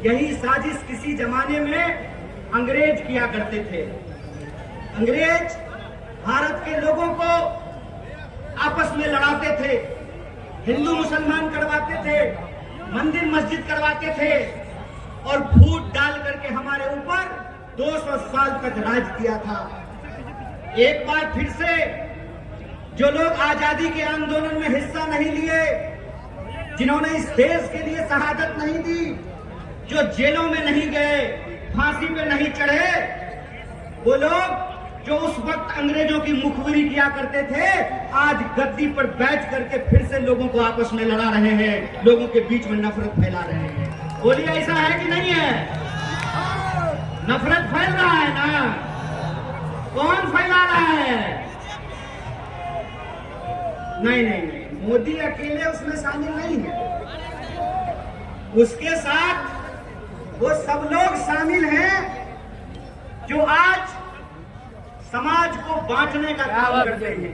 यही साजिश किसी जमाने में अंग्रेज किया करते थे। अंग्रेज भारत के लोगों को आपस में लड़ाते थे, हिंदू मुसलमान करवाते थे, मंदिर मस्जिद करवाते थे और फूट डाल करके हमारे ऊपर 200 साल तक राज किया था। एक बार फिर से जो लोग आजादी के आंदोलन में हिस्सा नहीं लिए, जिन्होंने इस देश के लिए शहादत नहीं दी, जो जेलों में नहीं गए, फांसी पे नहीं चढ़े, वो लोग जो उस वक्त अंग्रेजों की मुखबिरी किया करते थे, आज गद्दी पर बैठ करके फिर से लोगों को आपस में लड़ा रहे हैं, लोगों के बीच में नफरत फैला रहे हैं। बोलिए ऐसा है कि नहीं है? नफरत फैल रहा है ना? कौन फैला रहा है? नहीं, मोदी अकेले उसमें शामिल नहीं है, उसके साथ वो सब लोग शामिल हैं जो आज समाज को बांटने का काम करते हैं,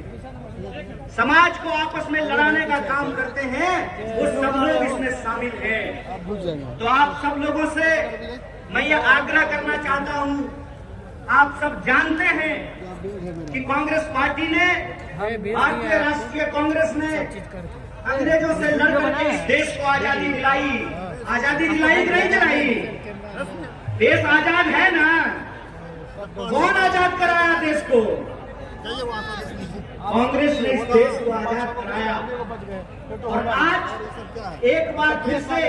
समाज को आपस में लड़ाने का काम करते हैं, वो सब लोग इसमें शामिल हैं। तो आप सब लोगों से मैं ये आग्रह करना चाहता हूं, आप सब जानते हैं कि कांग्रेस पार्टी ने, भारतीय राष्ट्रीय कांग्रेस ने अंग्रेजों से लड़कर के इस देश को आजादी दिलाई। आजादी दिलाई कि नहीं दिलाई? देश आजाद है ना? कौन आजाद कराया देश को? कांग्रेस ने इस देश को आजाद कराया। और आज एक बार फिर से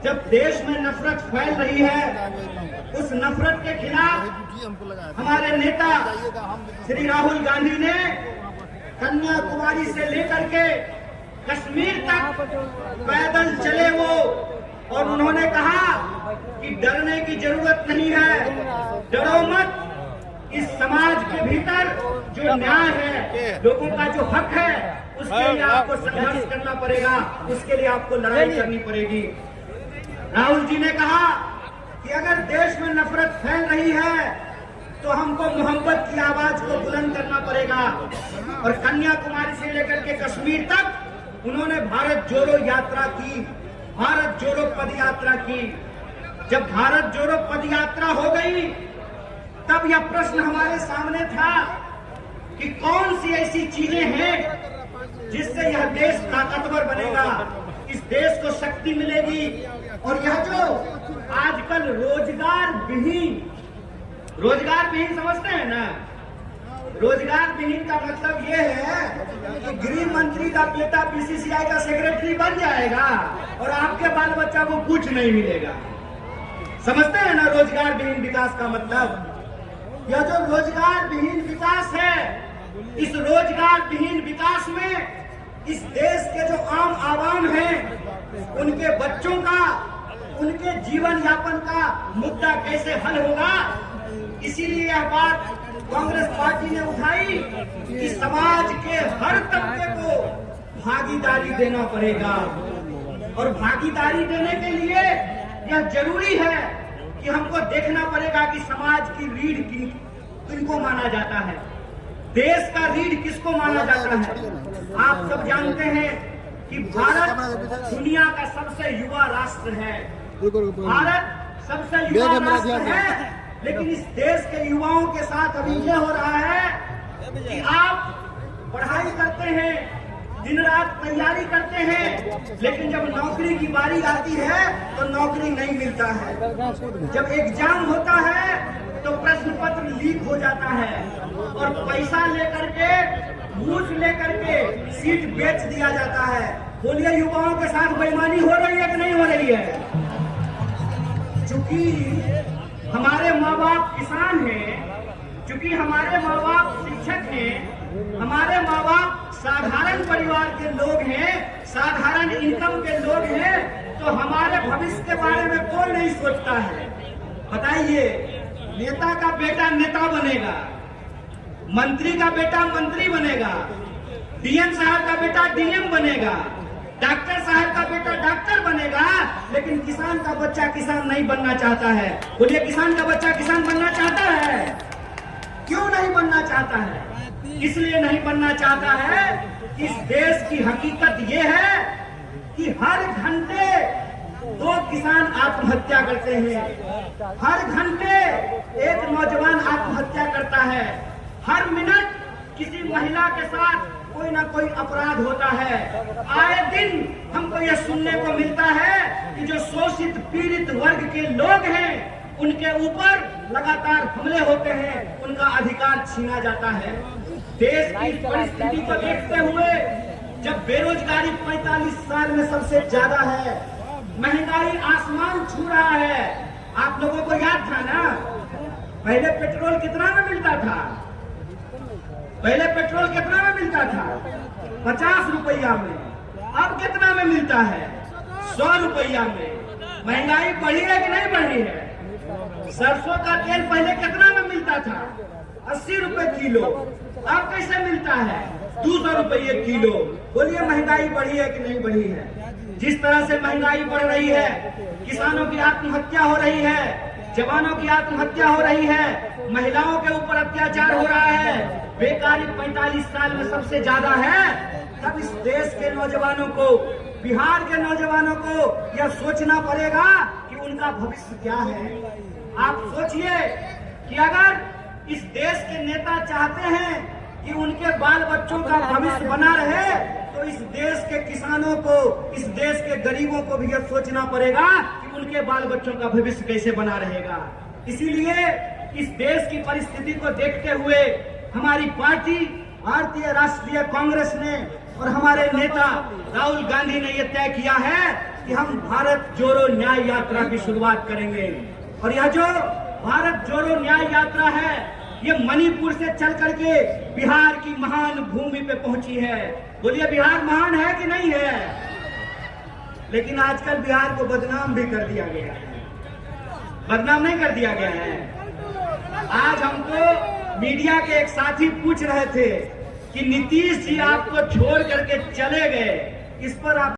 जब देश में नफरत फैल रही है, उस नफरत के खिलाफ हमारे नेता श्री राहुल गांधी ने कन्याकुमारी से लेकर के कश्मीर तक पैदल चले वो, और उन्होंने कहा कि डरने की जरूरत नहीं है, डरो मत। इस समाज के भीतर जो न्याय है, लोगों का जो हक है, उसके लिए आपको संघर्ष करना पड़ेगा, उसके लिए आपको लड़ाई करनी पड़ेगी। राहुल जी ने कहा कि अगर देश में नफरत फैल रही है तो हमको मोहब्बत की आवाज को बुलंद करना पड़ेगा। और कन्याकुमारी से लेकर के कश्मीर तक उन्होंने भारत जोड़ो यात्रा की, भारत जोड़ो पद यात्रा की। जब भारत जोड़ो पद यात्रा हो गई, तब यह प्रश्न हमारे सामने था कि कौन सी ऐसी चीजें हैं जिससे यह देश ताकतवर बनेगा, इस देश को शक्ति मिलेगी। और यह जो आजकल रोजगार विहीन समझते हैं ना? रोजगार विहीन का मतलब यह है कि गृह मंत्री का बेटा बीसीसीआई का सेक्रेटरी बन जाएगा और आपके बाल बच्चा को कुछ नहीं मिलेगा। समझते हैं ना रोजगार विहीन विकास का मतलब? यह जो रोजगार विहीन विकास है, इस रोजगार विहीन विकास में इस देश के जो आम आवाम हैं, उनके बच्चों का, उनके जीवन यापन का मुद्दा कैसे हल होगा, इसीलिए यह बात कांग्रेस पार्टी ने उठाई कि समाज के हर तबके को भागीदारी देना पड़ेगा। और भागीदारी देने के लिए यह जरूरी है कि हमको देखना पड़ेगा कि समाज की रीढ़ किनको माना जाता है, देश का रीढ़ किसको माना जाता है। आप सब जानते हैं कि भारत दुनिया का सबसे युवा राष्ट्र है, भारत सबसे युवा राष्ट्र है। लेकिन इस देश के युवाओं के साथ अभी ये हो रहा है कि आप पढ़ाई करते हैं, दिन रात तैयारी करते हैं, लेकिन जब नौकरी की बारी आती है तो नौकरी नहीं मिलता है। जब एग्जाम होता है तो प्रश्न पत्र लीक हो जाता है और पैसा लेकर के, घूस लेकर के सीट बेच दिया जाता है। बोलिए युवाओं के साथ बेईमानी हो रही है कि नहीं हो रही है? चूंकि हमारे माँ बाप किसान हैं, चूंकि हमारे माँ बाप शिक्षक हैं, हमारे माँ बाप साधारण परिवार के लोग हैं, साधारण इनकम के लोग हैं, तो हमारे भविष्य के बारे में कोई नहीं सोचता है। बताइए, नेता का बेटा नेता बनेगा, मंत्री का बेटा मंत्री बनेगा, डीएम साहब का बेटा डीएम बनेगा, डॉक्टर साहब का बेटा डॉक्टर बनेगा, लेकिन किसान का बच्चा किसान नहीं बनना चाहता है। बोलिए, किसान का बच्चा किसान बनना चाहता है? क्यों नहीं बनना चाहता है? इसलिए नहीं बनना चाहता है कि इस देश की हकीकत ये है कि हर घंटे 2 किसान आत्महत्या करते हैं। हर घंटे एक नौजवान आत्महत्या करता है। हर मिनट किसी महिला के साथ कोई ना कोई अपराध होता है। आए दिन हमको यह सुनने को मिलता है कि जो शोषित पीड़ित वर्ग के लोग हैं उनके ऊपर लगातार हमले होते हैं, उनका अधिकार छीना जाता है। देश की परिस्थिति को देखते हुए जब बेरोजगारी 45 साल में सबसे ज्यादा है, महंगाई आसमान छू रहा है। आप लोगों को याद था ना, पहले पेट्रोल कितना में मिलता था? पहले पेट्रोल कितना में मिलता था? 50 रुपया में। अब कितना में मिलता है? 100 रुपया में। महंगाई बढ़ी है कि नहीं बढ़ी है? सरसों का तेल पहले कितना में मिलता था? 80 रुपए किलो। अब कैसे मिलता है? 200 रुपये किलो। बोलिए महंगाई बढ़ी है कि नहीं बढ़ी है? जिस तरह से महंगाई बढ़ रही है, किसानों की आत्महत्या हो रही है, जवानों की आत्महत्या हो रही है, महिलाओं के ऊपर अत्याचार हो रहा है, बेकारी 45 साल में सबसे ज्यादा है। तब इस देश के नौजवानों को, बिहार के नौजवानों को यह सोचना पड़ेगा कि उनका भविष्य क्या है। आप सोचिए कि अगर इस देश के नेता चाहते हैं कि उनके बाल बच्चों का भविष्य बना रहे, तो इस देश के किसानों को, इस देश के गरीबों को भी यह सोचना पड़ेगा कि उनके बाल बच्चों का भविष्य कैसे बना रहेगा। इसीलिए इस देश की परिस्थिति को देखते हुए हमारी पार्टी भारतीय राष्ट्रीय कांग्रेस ने और हमारे नेता राहुल गांधी ने यह तय किया है कि हम भारत जोड़ो न्याय यात्रा की शुरुआत करेंगे। और यह जो भारत जोड़ो न्याय यात्रा है, ये मणिपुर से चल करके बिहार की महान भूमि पे पहुंची है। बोलिए बिहार महान है कि नहीं है? लेकिन आजकल बिहार को बदनाम भी कर दिया गया है। बदनाम नहीं कर दिया गया है। आज हमको मीडिया के एक साथी पूछ रहे थे कि नीतीश जी आपको छोड़ करके चले गए, इस पर आप